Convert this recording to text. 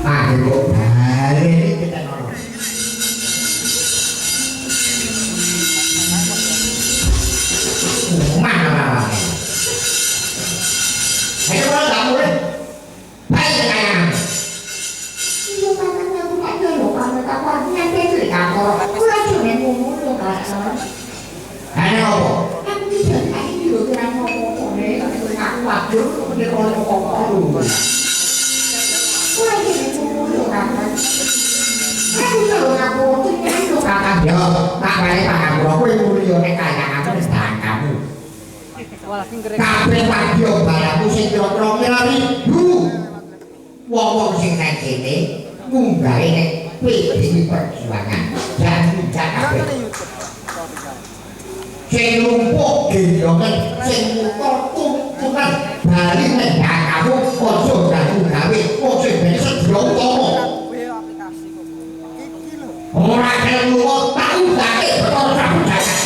Aduh, hari ini kita nolong. Mana? Ayo kalau tak boleh, baik sekalian. Iya makanya bukan dulu kamu tak pernah nanti kamu. Pulang cuma ngomong lo kasar. Ayo, aku bisa tadi dulu kira ngomong nih, aku waktu dia kalau ngomong dulu. Pulang cuma ngomong lo kasar. Aku tahu aku tinggal lo kasar. Yo, tak balik pada aku yang kayak kamu sedang kamu. Kabeh wadya balaku sing kira-kira ngelari wong-wong sing nang kene munggahe nek PDI Perjuangan dan tidak kabeh sing lumpuh gendongan sing muter tumpukan bali nendang kamu aja gawe wong sing ben sedya utama ora kelem tau gake perkara jagat